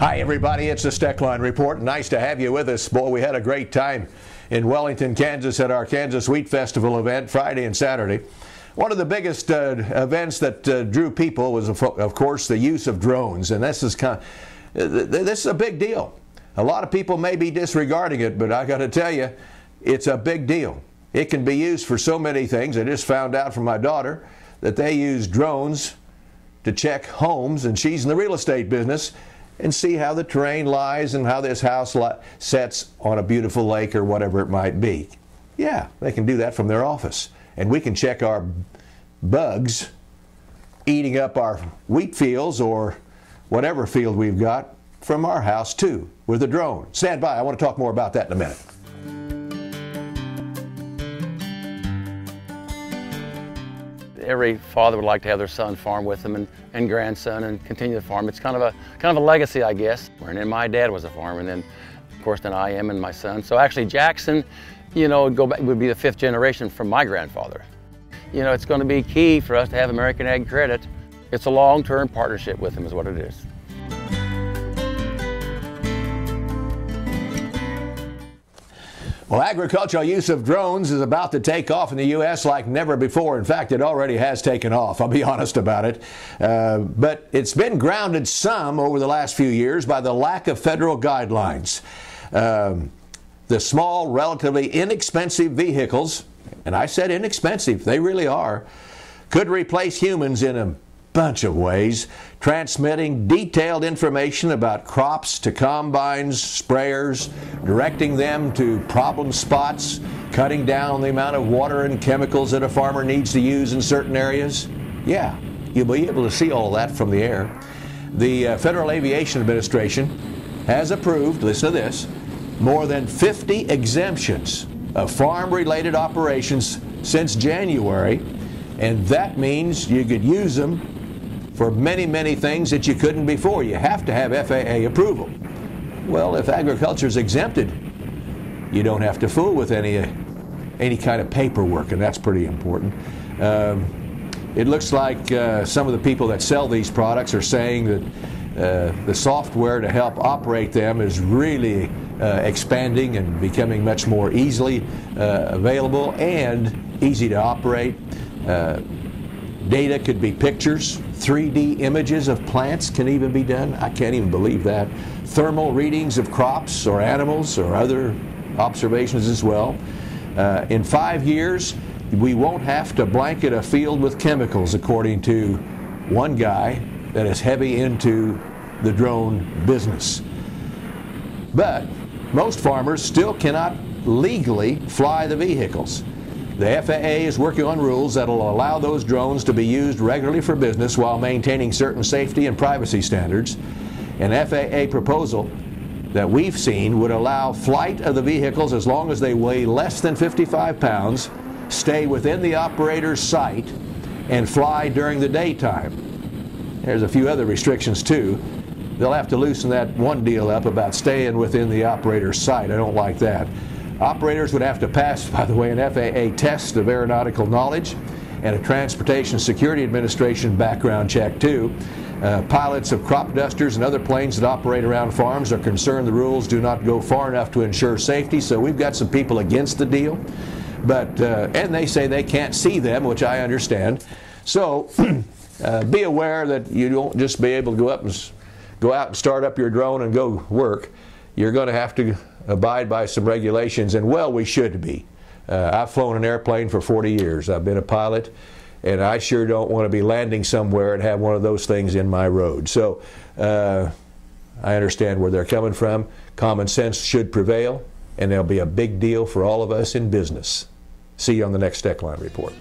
Hi everybody, it's the Steckline Report. Nice to have you with us. Boy, we had a great time in Wellington, Kansas at our Kansas Wheat Festival event Friday and Saturday. One of the biggest events that drew people was, of course, the use of drones, and this is a big deal. A lot of people may be disregarding it, but I got to tell you, it's a big deal. It can be used for so many things. I just found out from my daughter that they use drones to check homes, and she's in the real estate business, and see how the terrain lies and how this house sets on a beautiful lake or whatever it might be. Yeah, they can do that from their office. And we can check our bugs eating up our wheat fields or whatever field we've got from our house too with a drone. Stand by, I want to talk more about that in a minute. Every father would like to have their son farm with them and grandson and continue to farm. It's kind of a legacy, I guess. And then my dad was a farmer, and then of course then I am and my son. So actually Jackson, would be the fifth generation from my grandfather. It's going to be key for us to have American Ag Credit. It's a long-term partnership with them is what it is. Well, agricultural use of drones is about to take off in the U.S. like never before. In fact, it already has taken off. I'll be honest about it. But it's been grounded some over the last few years by the lack of federal guidelines. The small, relatively inexpensive vehicles, and I said inexpensive, they really are, could replace humans in a bunch of ways, transmitting detailed information about crops to combines, sprayers, directing them to problem spots, cutting down the amount of water and chemicals that a farmer needs to use in certain areas. Yeah, you'll be able to see all of that from the air. The Federal Aviation Administration has approved, listen to this, more than 50 exemptions of farm-related operations since January, and that means you could use them for many, many things that you couldn't before. You have to have FAA approval. Well, if agriculture is exempted, you don't have to fool with any kind of paperwork, and that's pretty important. It looks like some of the people that sell these products are saying that the software to help operate them is really expanding and becoming much more easily available and easy to operate. Data could be pictures, 3D images of plants can even be done. I can't even believe that. Thermal readings of crops or animals or other observations as well. In 5 years, we won't have to blanket a field with chemicals, according to one guy that is heavy into the drone business. But most farmers still cannot legally fly the vehicles. The FAA is working on rules that will allow those drones to be used regularly for business while maintaining certain safety and privacy standards. An FAA proposal that we've seen would allow flight of the vehicles as long as they weigh less than 55 pounds, stay within the operator's sight, and fly during the daytime. There's a few other restrictions too. They'll have to loosen that one deal up about staying within the operator's sight. I don't like that. Operators would have to pass, by the way, an FAA test of aeronautical knowledge and a Transportation Security Administration background check too. Pilots of crop dusters and other planes that operate around farms are concerned the rules do not go far enough to ensure safety, so we've got some people against the deal. But and they say they can't see them, which I understand. So be aware that you don't just be able to go out and start up your drone and go work. You're going to have to abide by some regulations, and well, we should be. I've flown an airplane for 40 years. I've been a pilot, and I sure don't want to be landing somewhere and have one of those things in my road. So I understand where they're coming from. Common sense should prevail, and there'll be a big deal for all of us in business. See you on the next Steckline Report.